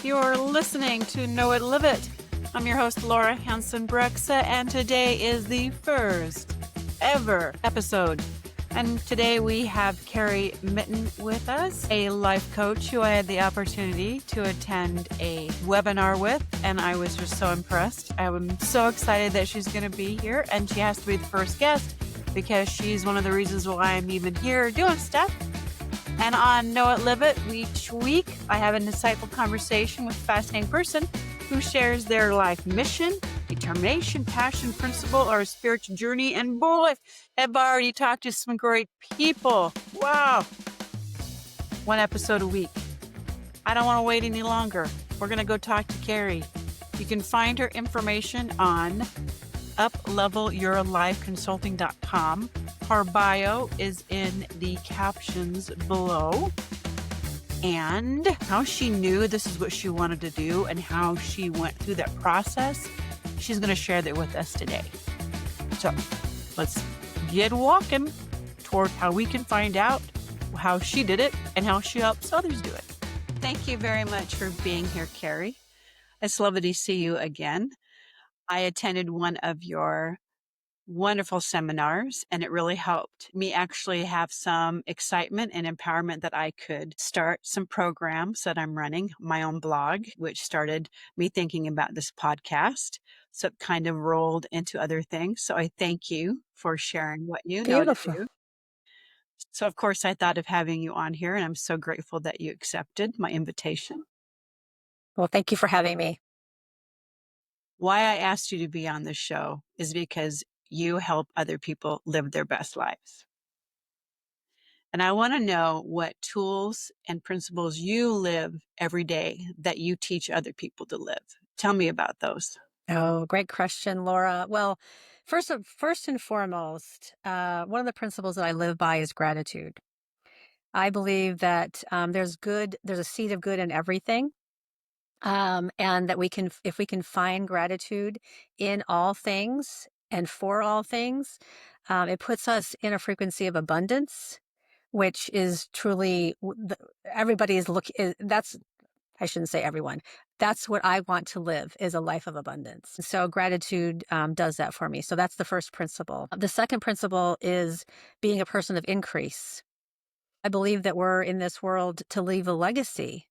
You're listening to Know It, Live It. I'm your host, Laura Hanson-Brexa, and today is the first ever episode. And today we have Karrie Mitten with us, a life coach who I had the opportunity to attend a webinar with, and I was just so impressed. I'm so excited that she's going to be here, and she has to be the first guest because she's one of the reasons why I'm even here doing stuff. And on Know It, Live It, each week, I have an insightful conversation with a fascinating person who shares their life mission, determination, passion, principle, or spiritual journey. And boy, have I already talked to some great people. Wow. One episode a week. I don't want to wait any longer. We're going to go talk to Karrie. You can find her information on uplevelyourlifeconsulting.com. Her bio is in the captions below. And how she knew this is what she wanted to do and how she went through that process, she's going to share that with us today. So let's get walking toward how we can find out how she did it and how she helps others do it. Thank you very much for being here, Karrie. It's lovely to see you again. I attended one of your wonderful seminars, and it really helped me actually have some excitement and empowerment that I could start some programs that I'm running, my own blog, which started me thinking about this podcast. So it kind of rolled into other things. So I thank you for sharing what you know to Beautiful. do. So of course I thought of having you on here, and I'm so grateful that you accepted my invitation. Well, thank you for having me. Why I asked you to be on this show is because you help other people live their best lives. And I want to know what tools and principles you live every day that you teach other people to live. Tell me about those. Oh, great question, Laura. Well, first and foremost, one of the principles that I live by is gratitude. I believe that there's a seed of good in everything. And that if we can find gratitude in all things and for all things, it puts us in a frequency of abundance, which is truly everybody is looking. I shouldn't say everyone. That's what I want to live, is a life of abundance. So gratitude does that for me. So that's the first principle. The second principle is being a person of increase. I believe that we're in this world to leave a legacy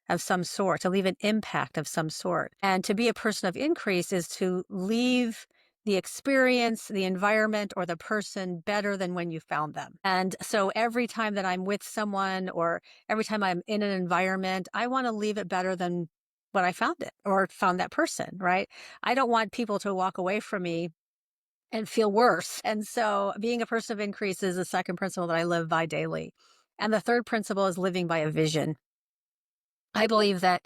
of some sort, to leave an impact of some sort. And to be a person of increase is to leave the experience, the environment, or the person better than when you found them. And so every time that I'm with someone or every time I'm in an environment, I want to leave it better than when I found it or found that person, right? I don't want people to walk away from me and feel worse. And so being a person of increase is the second principle that I live by daily. And the third principle is living by a vision. I believe that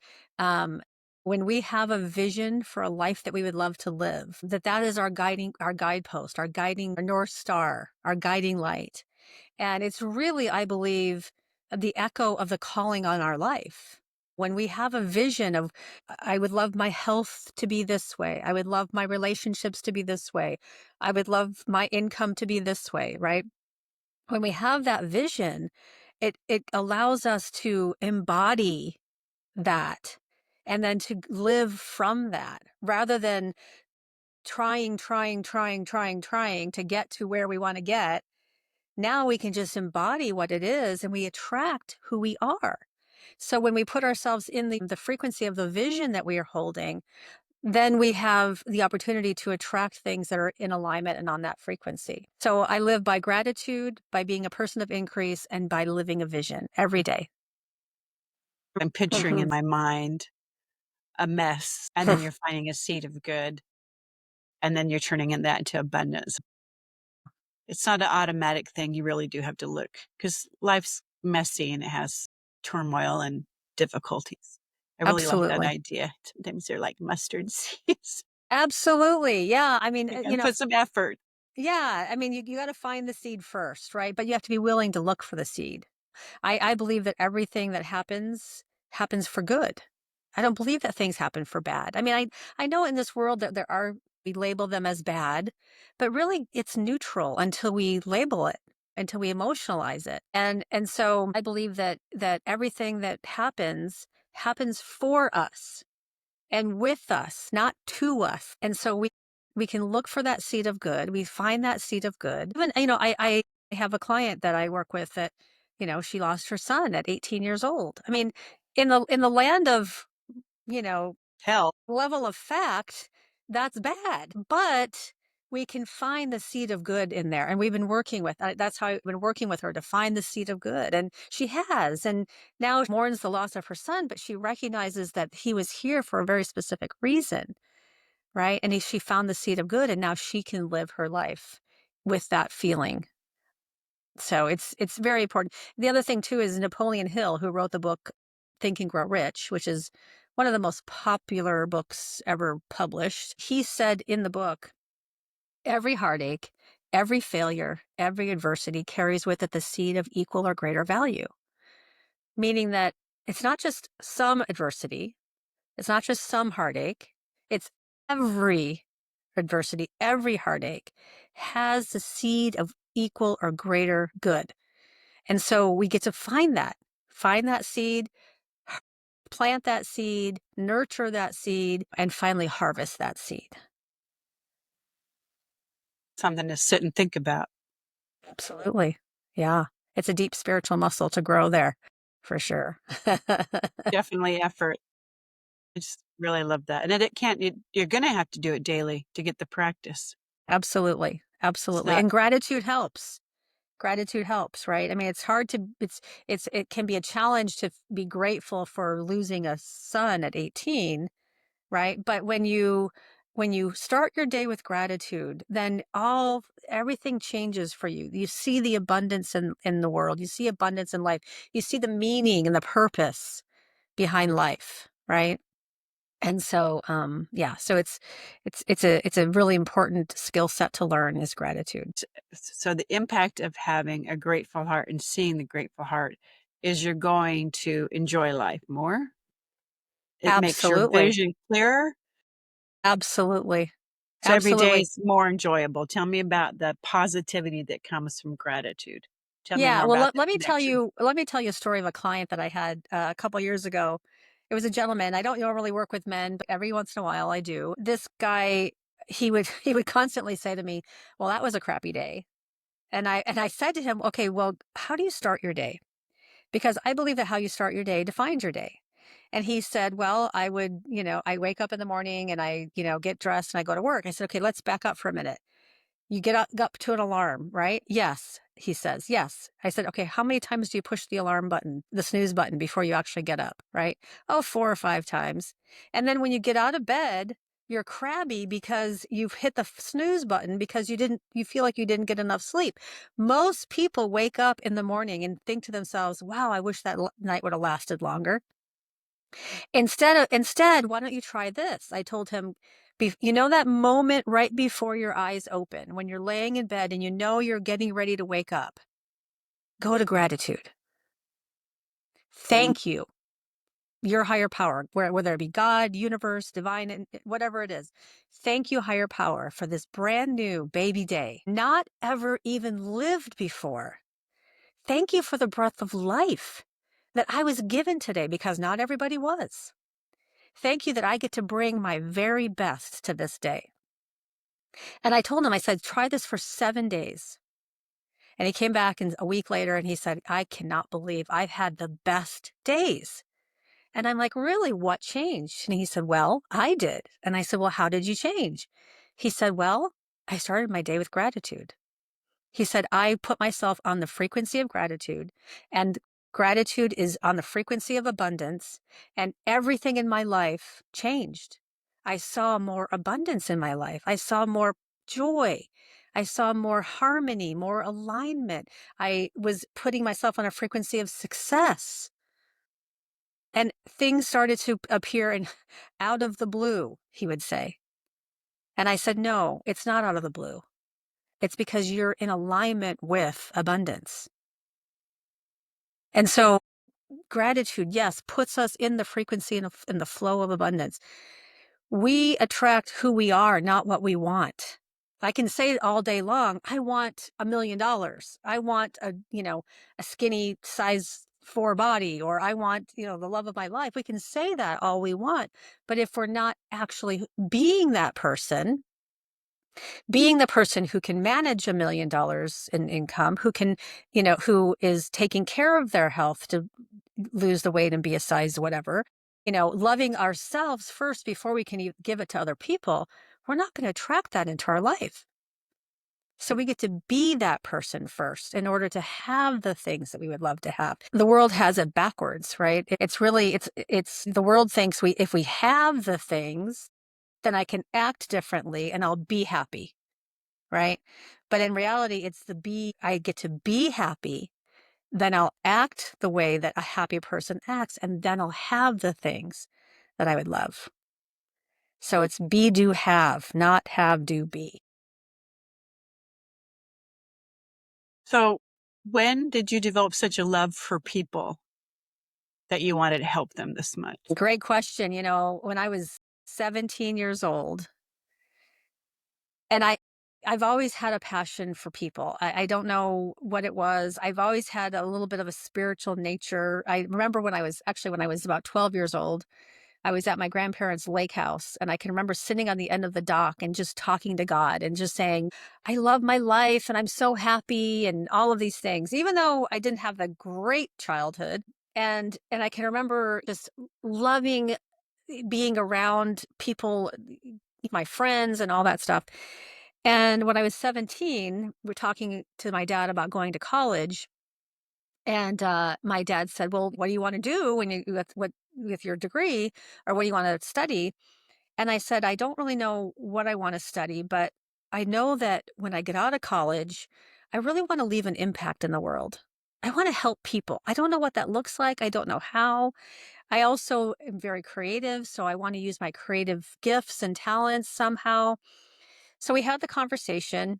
when we have a vision for a life that we would love to live, that is our guidepost, our guiding our North Star, our guiding light. And it's really, I believe, the echo of the calling on our life. When we have a vision of, I would love my health to be this way. I would love my relationships to be this way. I would love my income to be this way, right? When we have that vision, it allows us to embody that and then to live from that rather than trying to get to where we want to get. Now we can just embody what it is and we attract who we are. So when we put ourselves in the frequency of the vision that we are holding, then we have the opportunity to attract things that are in alignment and on that frequency. So I live by gratitude, by being a person of increase, and by living a vision every day. I'm picturing in my mind a mess, and then you're finding a seed of good, and then you're turning that into abundance. It's not an automatic thing. You really do have to look because life's messy and it has turmoil and difficulties. I really like that Absolutely. idea. Sometimes they're like mustard seeds. Absolutely. Yeah. I mean, You gotta put some effort. yeah. I mean, you got to find the seed first, right? But you have to be willing to look for the seed. I believe that everything that happens for good. I don't believe that things happen for bad. I mean, I know in this world that we label them as bad, but really it's neutral until we label it, until we emotionalize it. And so I believe that everything that happens happens for us and with us, not to us. And so we can look for that seed of good. We find that seed of good. Even, I have a client that I work with that, she lost her son at 18 years old. I mean, in the land of, you know, Hell, level of fact, that's bad. But we can find the seed of good in there. And we've been working with, that's how I've been working with her to find the seed of good. And she has. And now she mourns the loss of her son, but she recognizes that he was here for a very specific reason. Right. And she found the seed of good, and now she can live her life with that feeling. So it's very important. The other thing too is Napoleon Hill, who wrote the book Think and Grow Rich, which is one of the most popular books ever published. He said in the book, every heartache, every failure, every adversity carries with it the seed of equal or greater value, meaning that it's not just some adversity, it's not just some heartache, it's every adversity, every heartache has the seed of equal or greater good. And so we get to find that seed, plant that seed, nurture that seed, and finally harvest that seed. something to sit and think about. Absolutely. Yeah. It's a deep spiritual muscle to grow there for sure. Definitely effort. I just really love that. And it can't, you're going to have to do it daily to get the practice. Absolutely. It's Absolutely. not, And gratitude helps. Gratitude helps, right? I mean, it's hard to, it can be a challenge to be grateful for losing a son at 18, right? But when you start your day with gratitude, then everything changes for you. You see the abundance in the world. You see abundance in life. You see the meaning and the purpose behind life, right? And so, yeah, so it's a really important skill set to learn is gratitude. so the impact of having a grateful heart and seeing the grateful heart is you're going to enjoy life more. It makes your Absolutely. vision clearer. Absolutely. So every day Absolutely. is more enjoyable. Tell me about the positivity that comes from gratitude. Tell me Yeah, more well, about let, that let me tell connection. you let me tell you a story of a client that I had a couple years ago. It was a gentleman. I don't normally work with men, but every once in a while I do. This guy, he would constantly say to me, "Well, that was a crappy day." And I said to him, "Okay, well, how do you start your day?" Because I believe that how you start your day defines your day. And he said, "Well, I wake up in the morning and I get dressed and I go to work." I said, "Okay, let's back up for a minute. You get up to an alarm, right?" "Yes," he says. "Yes." I said, "Okay, how many times do you push the alarm button, the snooze button before you actually get up?" Right? "Oh, 4 or 5 times." And then when you get out of bed, you're crabby because you've hit the snooze button because you feel like you didn't get enough sleep. Most people wake up in the morning and think to themselves, "Wow, I wish that night would have lasted longer." Instead, why don't you try this? I told him, that moment right before your eyes open, when you're laying in bed and you know you're getting ready to wake up, go to gratitude. Mm. Thank you, your higher power, whether it be God, universe, divine, and whatever it is. Thank you, higher power, for this brand new baby day, not ever even lived before. Thank you for the breath of life that I was given today, because not everybody was. Thank you that I get to bring my very best to this day. And I told him, I said, try this for 7 days. And he came back a week later and he said, "I cannot believe I've had the best days." And I'm like, "Really? What changed?" And he said, "Well, I did." And I said, "Well, how did you change?" He said, "Well, I started my day with gratitude." He said, "I put myself on the frequency of gratitude, and gratitude is on the frequency of abundance, and everything in my life changed. I saw more abundance in my life. I saw more joy. I saw more harmony, more alignment. I was putting myself on a frequency of success, and things started to appear and out of the blue," he would say. And I said, "No, it's not out of the blue. It's because you're in alignment with abundance." And so gratitude, yes, puts us in the frequency and in the flow of abundance. We attract who we are, not what we want. I can say it all day long. I want $1 million. I want a skinny size 4 body, or I want, the love of my life. We can say that all we want. But if we're not actually being the person who can manage $1 million in income, who can, who is taking care of their health to lose the weight and be a size whatever, loving ourselves first before we can give it to other people, we're not going to attract that into our life. So we get to be that person first in order to have the things that we would love to have. The world has it backwards, right? It's really, it's the world thinks if we have the things, then I can act differently and I'll be happy, right? But in reality, I get to be happy, then I'll act the way that a happy person acts, and then I'll have the things that I would love. So it's be, do, have, not have, do, be. So, when did you develop such a love for people that you wanted to help them this much? Great question. When I was 17 years old, and I've always had a passion for people. I don't know what it was. I've always had a little bit of a spiritual nature. I remember when I was about 12 years old, I was at my grandparents' lake house, and I can remember sitting on the end of the dock and just talking to God and just saying, I love my life and I'm so happy and all of these things, even though I didn't have a great childhood. And I can remember just loving being around people, my friends and all that stuff. And when I was 17, we're talking to my dad about going to college. And my dad said, well, what do you want to do with your degree, or what do you want to study? And I said, I don't really know what I want to study, but I know that when I get out of college, I really want to leave an impact in the world. I want to help people. I don't know what that looks like. I don't know how. I also am very creative, so I want to use my creative gifts and talents somehow. So we had the conversation,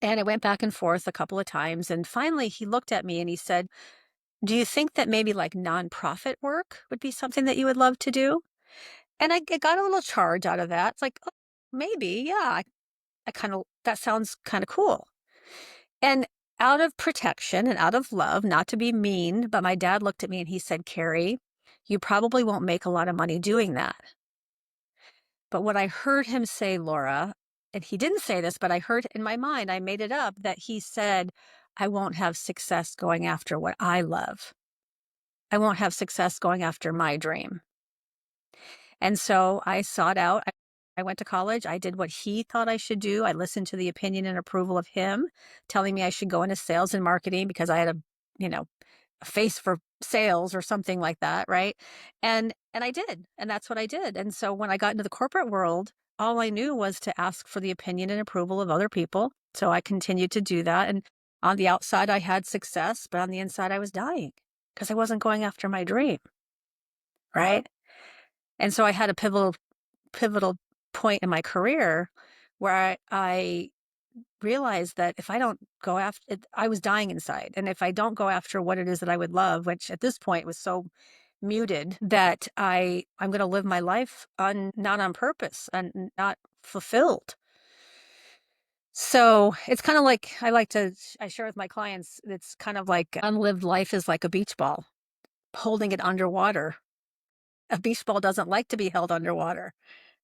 and it went back and forth a couple of times. And finally, he looked at me and he said, do you think that maybe like nonprofit work would be something that you would love to do? And I got a little charge out of that. It's like, oh, maybe, yeah. That sounds kind of cool. And out of protection and out of love, not to be mean, but my dad looked at me and he said, Karrie, you probably won't make a lot of money doing that. But what I heard him say, Laura, and he didn't say this, but I heard in my mind, I made it up, that he said, I won't have success going after what I love. I won't have success going after my dream. And so I sought out, I went to college. I did what he thought I should do. I listened to the opinion and approval of him, telling me I should go into sales and marketing because I had a face for sales or something like that, right? And I did, and that's what I did. And so when I got into the corporate world, all I knew was to ask for the opinion and approval of other people. So I continued to do that. And on the outside, I had success, but on the inside, I was dying because I wasn't going after my dream, right? And so I had a pivotal point in my career where I realized that if I don't go after it, I was dying inside. And if I don't go after what it is that I would love, which at this point was so muted that I'm going to live my life not on purpose and not fulfilled. So it's kind of like I share with my clients, it's kind of like unlived life is like a beach ball, holding it underwater. A beach ball doesn't like to be held underwater.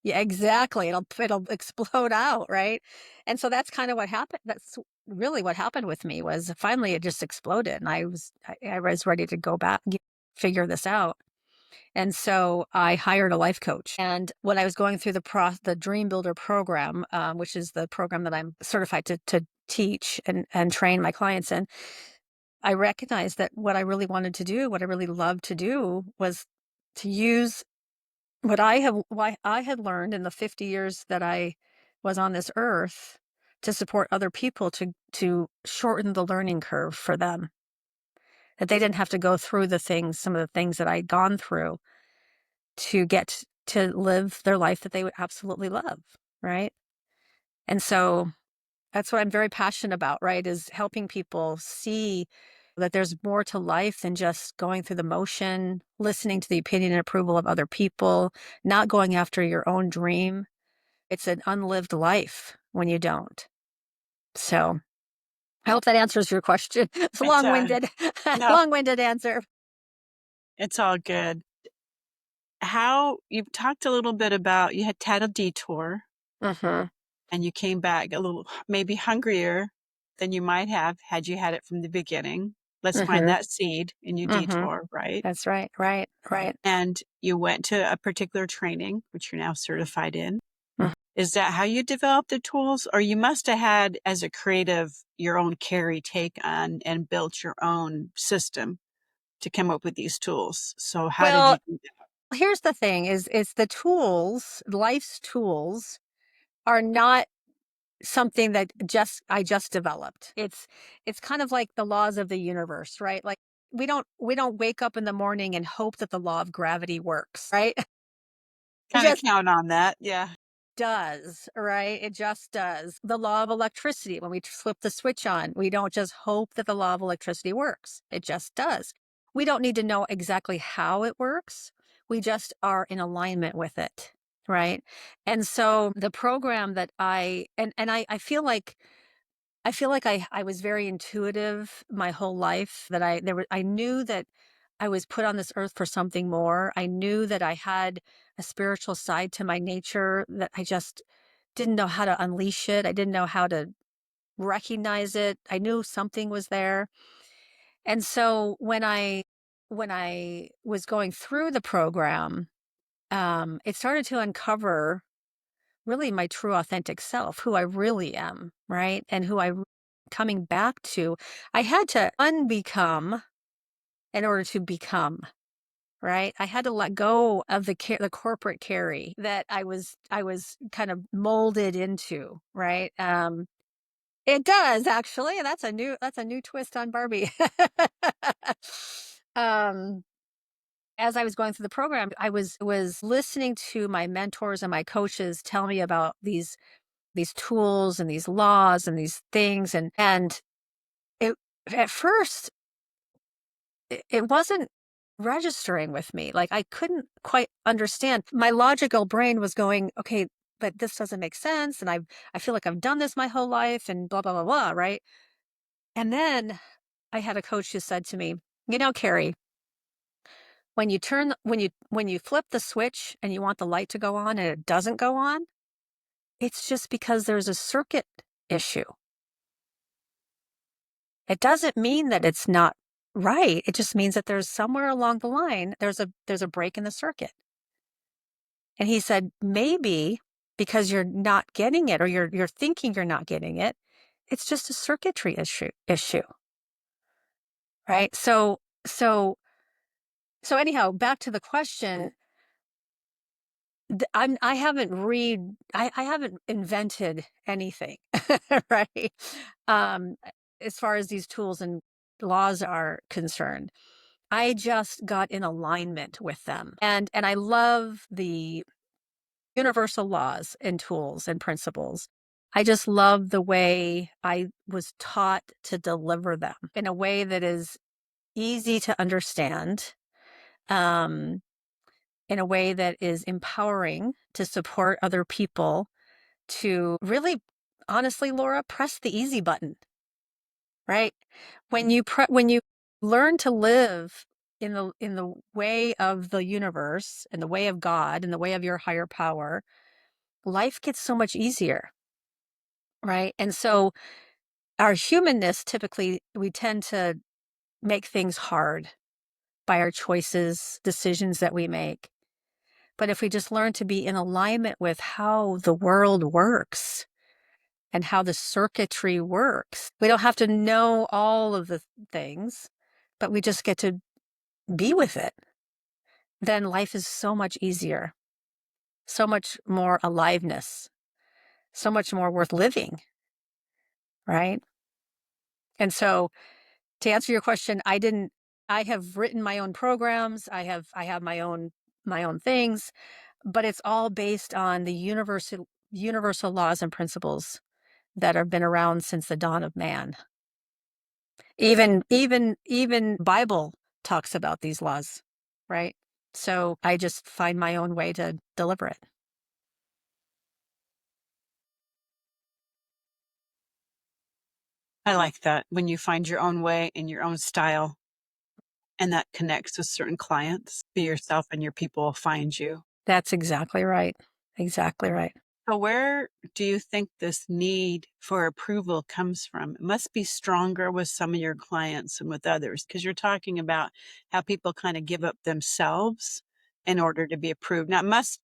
Yeah, exactly. It'll explode out, right? And so that's kind of what happened. That's really what happened with me. Was finally it just exploded, and I was ready to go back, figure this out. And so I hired a life coach. And when I was going through the Dream Builder program, which is the program that I'm certified to teach and train my clients in, I recognized that what I really wanted to do, what I really loved to do, was to use what I had learned in the 50 years that I was on this earth to support other people to shorten the learning curve for them. That they didn't have to go through some of the things that I'd gone through to get to live their life that they would absolutely love, right? And so that's what I'm very passionate about, right? Is helping people see that there's more to life than just going through the motion, listening to the opinion and approval of other people, not going after your own dream. It's an unlived life when you don't. So I hope that answers your question. It's a It does. long-winded, No, long-winded answer. it's all good. How you've talked a little bit about you had a detour Mm-hmm. and you came back a little maybe hungrier than you might have had you had it from the beginning. Let's find Mm-hmm. that seed in your Mm-hmm. detour, right? That's right. Right. Right. And you went to a particular training, which you're now certified in. Mhm. Is that how you developed the tools? Or you must have had, as a creative, your own Karrie take on and built your own system to come up with these tools. So how did Well, you do that? here's the thing is the tools, life's tools are not something that I just developed. It's kind of like the laws of the universe, right? Like we don't wake up in the morning and hope that the law of gravity works, right? It Kind of just count on that. Yeah. does, right? It just does. The law of electricity, when we flip the switch on, we don't just hope that the law of electricity works. It just does. We don't need to know exactly how it works. We just are in alignment with it, right? And so the program that I feel like I was very intuitive my whole life that I knew that I was put on this earth for something more. I knew that I had a spiritual side to my nature that I just didn't know how to unleash it. I didn't know how to recognize it. I knew something was there. And so when I was going through the program, it started to uncover really my true authentic self, who I really am, right? And coming back to, I had to unbecome in order to become, right? I had to let go of the corporate Karrie that I was kind of molded into, right? It does actually, and that's a new twist on Barbie. um as I was going through the program, I was listening to my mentors and my coaches tell me about these tools and these laws and these things and it at first it wasn't registering with me. Like I couldn't quite understand. My logical brain was going, okay, but this doesn't make sense and I feel like I've done this my whole life and blah blah blah blah, right? And then I had a coach who said to me, "You know, Karrie, when you flip the switch and you want the light to go on and it doesn't go on, it's just because there's a circuit issue. It doesn't mean that it's not right. It just means that there's somewhere along the line, there's a break in the circuit." And he said, maybe because you're not getting it or you're thinking you're not getting it, it's just a circuitry issue, right? So anyhow, back to the question. I haven't invented anything, right? Um, as far as these tools and laws are concerned. I just got in alignment with them. And I love the universal laws and tools and principles. I just love the way I was taught to deliver them in a way that is easy to understand, um, in a way that is empowering to support other people to really, honestly, Laura, press the easy button, right? When you learn to live in the way of the universe and the way of God and the way of your higher power, life gets so much easier, right? And so our humanness, typically we tend to make things hard by our choices, decisions that we make. But if we just learn to be in alignment with how the world works and how the circuitry works, we don't have to know all of the things, but we just get to be with it. Then life is so much easier, so much more aliveness, so much more worth living, right? And so to answer your question, I have written my own programs. I have my own things, but it's all based on the universal laws and principles that have been around since the dawn of man. Even Bible talks about these laws, right? So I just find my own way to deliver it. I like that when you find your own way and your own style, and that connects with certain clients. Be yourself and your people will find you. That's exactly right. Exactly right. So where do you think this need for approval comes from? It must be stronger with some of your clients than with others because you're talking about how people kind of give up themselves in order to be approved. Now, it must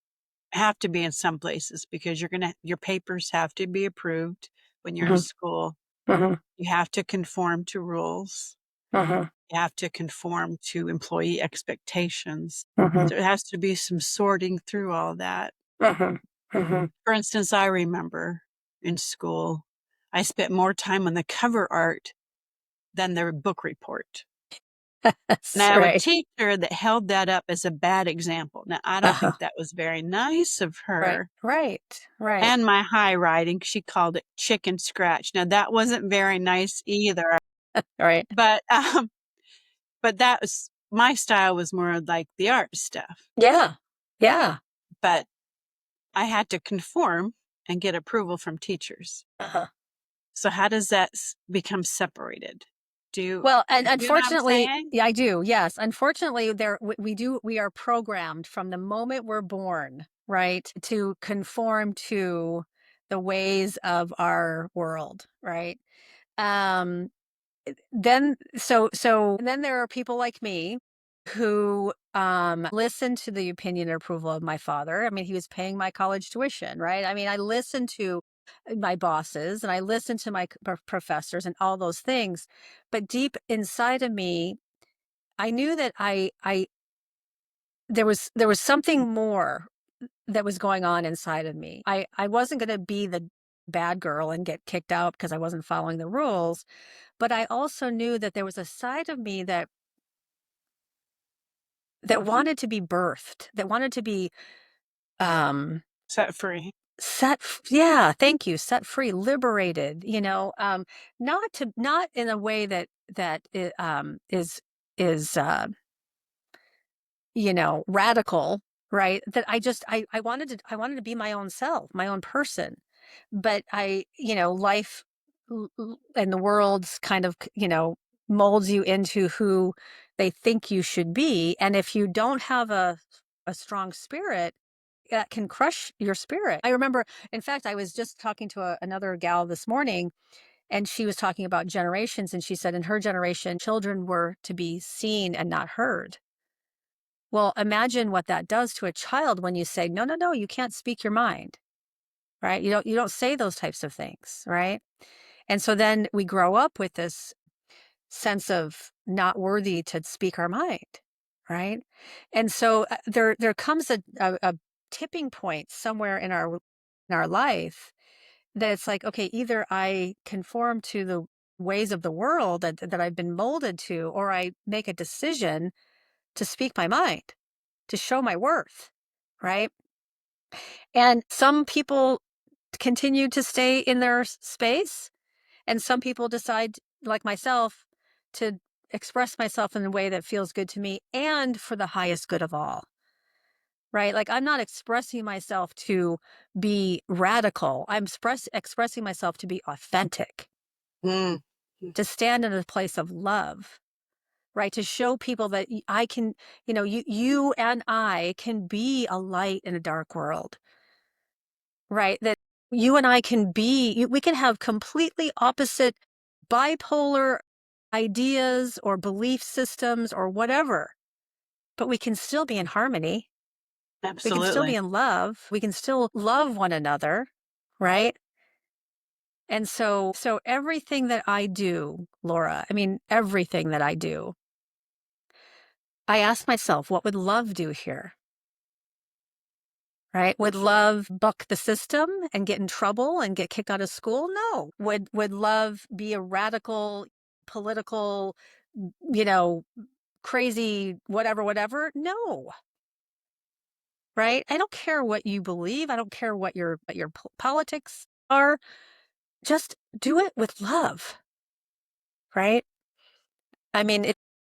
have to be in some places because your papers have to be approved when you're in Hmm. school. Hmm. You have to conform to rules. Hmm. You have to conform to employee expectations. Hmm. So it has to be some sorting through all that. Hmm. Hmm. For instance, I remember in school, I spent more time on the cover art than the book report. And I That's have a right. teacher that held that up as a bad example. Now, I don't Uh-huh. think that was very nice of Right. her. Right. Right. And my high writing, she called it chicken scratch. Now, that wasn't very nice either. Right. But but that was my style was more like the art stuff. Yeah. Yeah. But I had to conform and get approval from teachers. Uh-huh. So how does that become separated? Well, and Do you know what I'm unfortunately, saying? yeah, I do. Yes. Unfortunately, we are programmed from the moment we're born, right, to conform to the ways of our world, right? Um and then there are people like me who listen to the opinion and approval of my father. I mean, he was paying my college tuition, right? I mean, I listened to my bosses and I listened to my professors and all those things, but deep inside of me, I knew that I there was something more that was going on inside of me. I wasn't going to be the bad girl and get kicked out because I wasn't following the rules, but I also knew that there was a side of me that wanted to be birthed, that wanted to be um Set free. yeah, thank you, set free, liberated, not in a way that is radical, right? That I wanted to be my own self, my own person. But life and the world's kind of, molds you into who they think you should be. And if you don't have a strong spirit, that can crush your spirit. I remember, in fact, I was just talking to another gal this morning, and she was talking about generations. And she said in her generation, children were to be seen and not heard. Well, imagine what that does to a child when you say, no, no, no, you can't speak your mind, right? You don't say those types of things, right? And so then we grow up with this sense of not worthy to speak our mind, right? And so there comes a tipping point somewhere in our life that it's like, okay, either I conform to the ways of the world that I've been molded to, or I make a decision to speak my mind, to show my worth, right? And some people continue to stay in their space, and some people decide, like myself, to express myself in a way that feels good to me and for the highest good of all, right? Like I'm not expressing myself to be radical. I'm expressing myself to be authentic, Mm. to stand in a place of love, right? To show people that I can, you and I can be a light in a dark world, right? That you and I can we can have completely opposite bipolar ideas or belief systems or whatever, but we can still be in harmony. We can still be Absolutely. in love. We can still love one another, right? And so everything that I do, Laura, I mean, everything that I do, I ask myself, what would love do here? Right? Would love buck the system and get in trouble and get kicked out of school? No. Would love be a radical political, you know, crazy whatever? No. Right? I don't care what you believe. I don't care what your politics are. Just do it with love, right? I mean,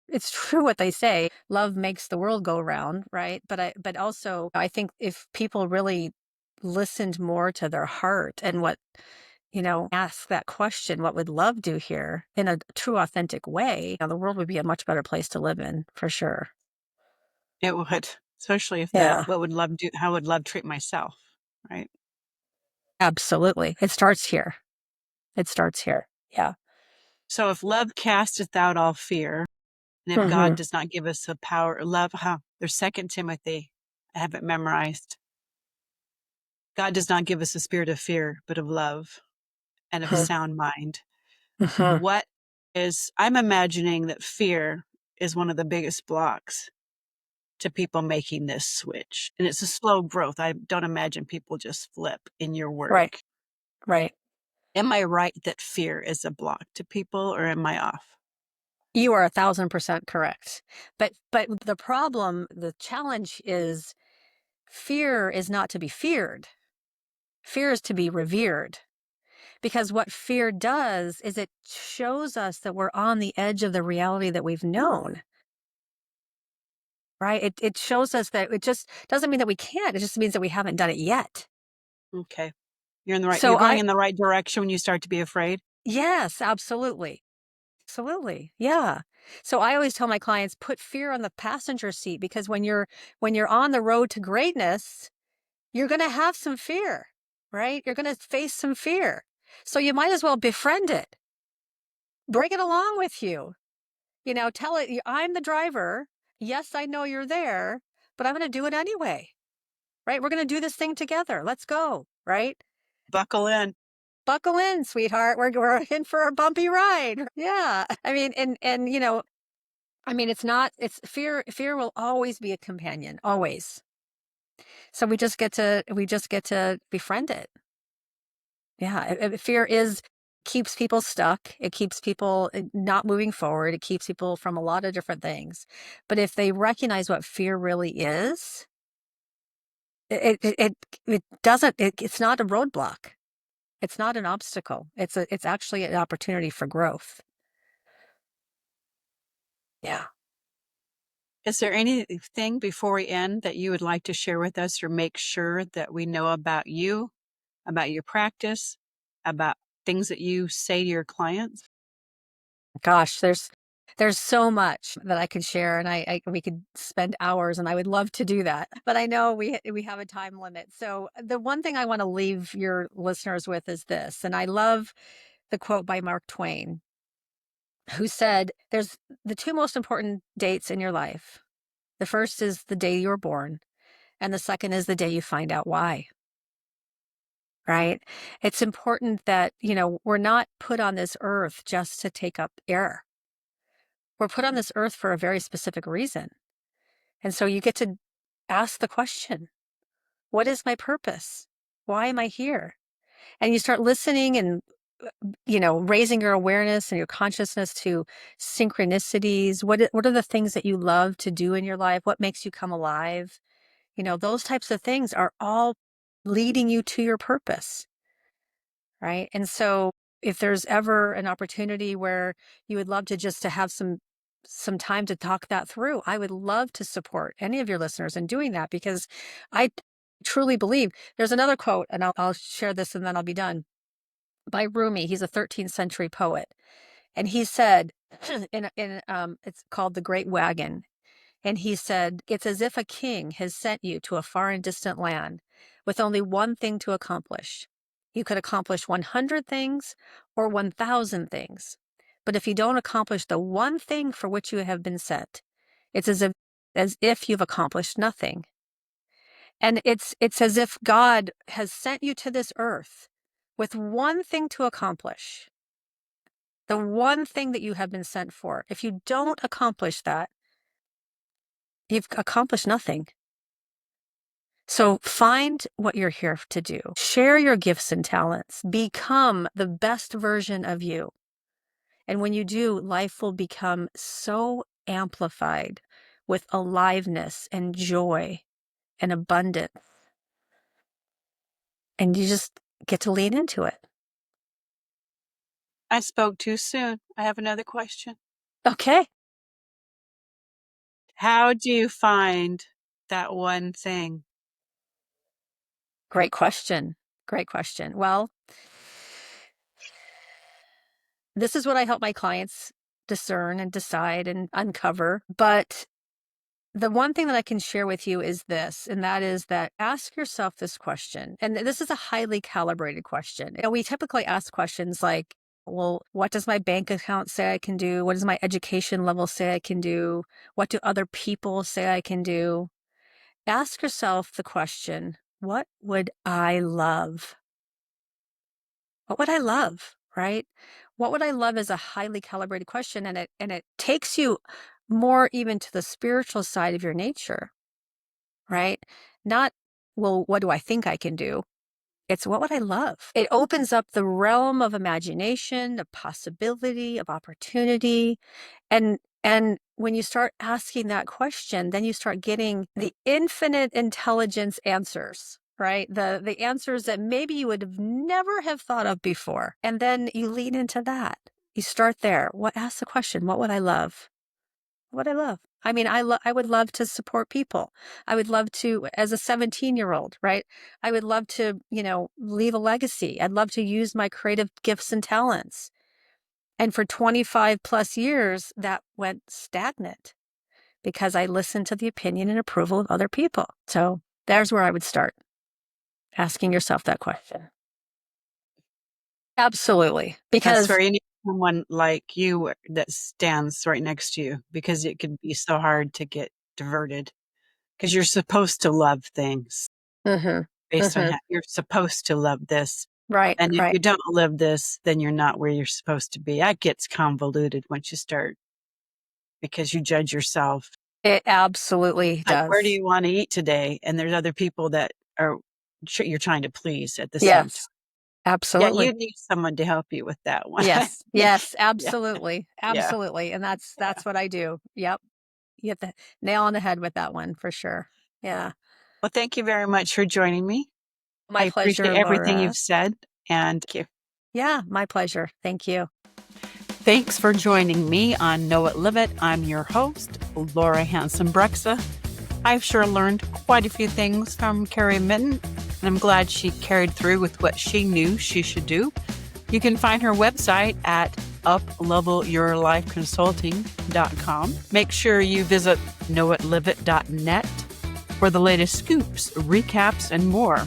it's true what they say, love makes the world go round, right? But also I think if people really listened more to their heart and what ask that question, what would love do here, in a true, authentic way, the world would be a much better place to live in, for sure. It would, especially if Yeah, what would love do, how would love treat myself, right? absolutely. It starts here. It starts here. Yeah. So if love casteth out all fear, and if God Hmm. does not give us a power, love, there's 2 Timothy. I have it memorized. God does not give us a spirit of fear, but of love and of a sound mind. Hmm. What I'm imagining that fear is one of the biggest blocks to people making this switch. And it's a slow growth. I don't imagine people just flip in your Right. work. Right. Am I right that fear is a block to people, or am I off? You are 1,000% correct. But the challenge is, fear is not to be feared. Fear is to be revered. Because what fear does is it shows us that we're on the edge of the reality that we've known. Right? It shows us that it just doesn't mean that we can't. It just means that we haven't done it yet. Okay. You're So going in the right direction when you start to be afraid. yes, absolutely. Absolutely. Yeah. So I always tell my clients, put fear on the passenger seat, because when you're on the road to greatness, you're going to have some fear, right? You're going to face some fear. So you might as well befriend it. Bring it along with you. Tell it, I'm the driver. Yes, I know you're there, but I'm going to do it anyway. Right? We're going to do this thing together. Let's go. Right? Buckle in. Buckle in, sweetheart. We're in for a bumpy ride. Yeah. I mean, it's fear will always be a companion, always. So we just get to befriend it. Yeah. Fear keeps people stuck. It keeps people not moving forward. It keeps people from a lot of different things. But if they recognize what fear really is, it's not a roadblock. It's not an obstacle. It's actually an opportunity for growth. Yeah. Is there anything before we end that you would like to share with us, or make sure that we know about you, about your practice, about things that you say to your clients? Gosh, there's so much that I could share, and we could spend hours, and I would love to do that. But I know we have a time limit. So the one thing I want to leave your listeners with is this, and I love the quote by Mark Twain, who said, "There's the two most important dates in your life. The first is the day you were born, and the second is the day you find out why." Right? It's important that, we're not put on this earth just to take up air. We're put on this earth for a very specific reason. And so you get to ask the question, what is my purpose? Why am I here? And you start listening and, raising your awareness and your consciousness to synchronicities. What are the things that you love to do in your life? What makes you come alive? Those types of things are all leading you to your purpose. Right. And so if there's ever an opportunity where you would love to just to have some time to talk that through, I would love to support any of your listeners in doing that, because I truly believe there's another quote, and I'll share this and then I'll be done, by Rumi. He's a 13th century poet. And he said, it's called The Great Wagon. And he said, it's as if a king has sent you to a far and distant land with only one thing to accomplish. You could accomplish 100 things or 1,000 things. But if you don't accomplish the one thing for which you have been sent, it's as if you've accomplished nothing. And it's as if God has sent you to this earth with one thing to accomplish, the one thing that you have been sent for. If you don't accomplish that, you've accomplished nothing. So find what you're here to do. Share your gifts and talents. Become the best version of you. And when you do, life will become so amplified with aliveness and joy and abundance. And you just get to lean into it. I spoke too soon. I have another question. Okay. How do you find that one thing? Great question. Great question. Well, this is what I help my clients discern and decide and uncover. But the one thing that I can share with you is this, and that is that ask yourself this question. And this is a highly calibrated question. We typically ask questions like, well, what does my bank account say I can do? What does my education level say I can do? What do other people say I can do? Ask yourself the question, what would I love? What would I love? Right? What would I love is a highly calibrated question, and it takes you more even to the spiritual side of your nature, right? Not, well, what do I think I can do? It's what would I love? It opens up the realm of imagination, of possibility, of opportunity. And when you start asking that question, then you start getting the infinite intelligence answers, right? The answers that maybe you would have never have thought of before. And then you lean into that. You start there. Ask the question, what would I love? What I love. I mean, I would love to support people. I would love to, as a 17-year-old, right? I would love to, leave a legacy. I'd love to use my creative gifts and talents. And for 25 plus years, that went stagnant because I listened to the opinion and approval of other people. So there's where I would start, asking yourself that question. Absolutely. That's Because where you need someone like you that stands right next to you, because it can be so hard to get diverted, because you're supposed to love things based on how you're supposed to love this. right, And if right. you don't live this, then you're not where you're supposed to be. That gets convoluted once you start, because you judge yourself. It absolutely Like, does. where do you want to eat today? And there's other people that are you're trying to please at the same time. Yes, Yeah, absolutely. you need someone to help you with that one. Yes, Yeah, yes, yeah, absolutely, yeah. absolutely. And that's what I do. Yep. You hit the nail on the head with that one for sure. Yeah. Well, thank you very much for joining me. I My appreciate pleasure, everything Laura. you've said, and thank you. Yeah, my pleasure. Thank you. Thanks for joining me on Know It, Live It. I'm your host, Laura Hanson-Brexa. I've sure learned quite a few things from Karrie Mitten, and I'm glad she carried through with what she knew she should do. You can find her website at uplevelyourlifeconsulting.com. Make sure you visit knowitliveit.net for the latest scoops, recaps, and more.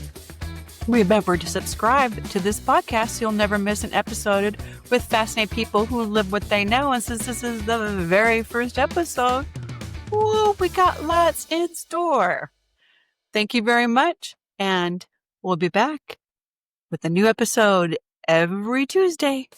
Remember to subscribe to this podcast so you'll never miss an episode with fascinating people who live what they know. And since this is the very first episode, whoa, we got lots in store. Thank you very much, and we'll be back with a new episode every Tuesday.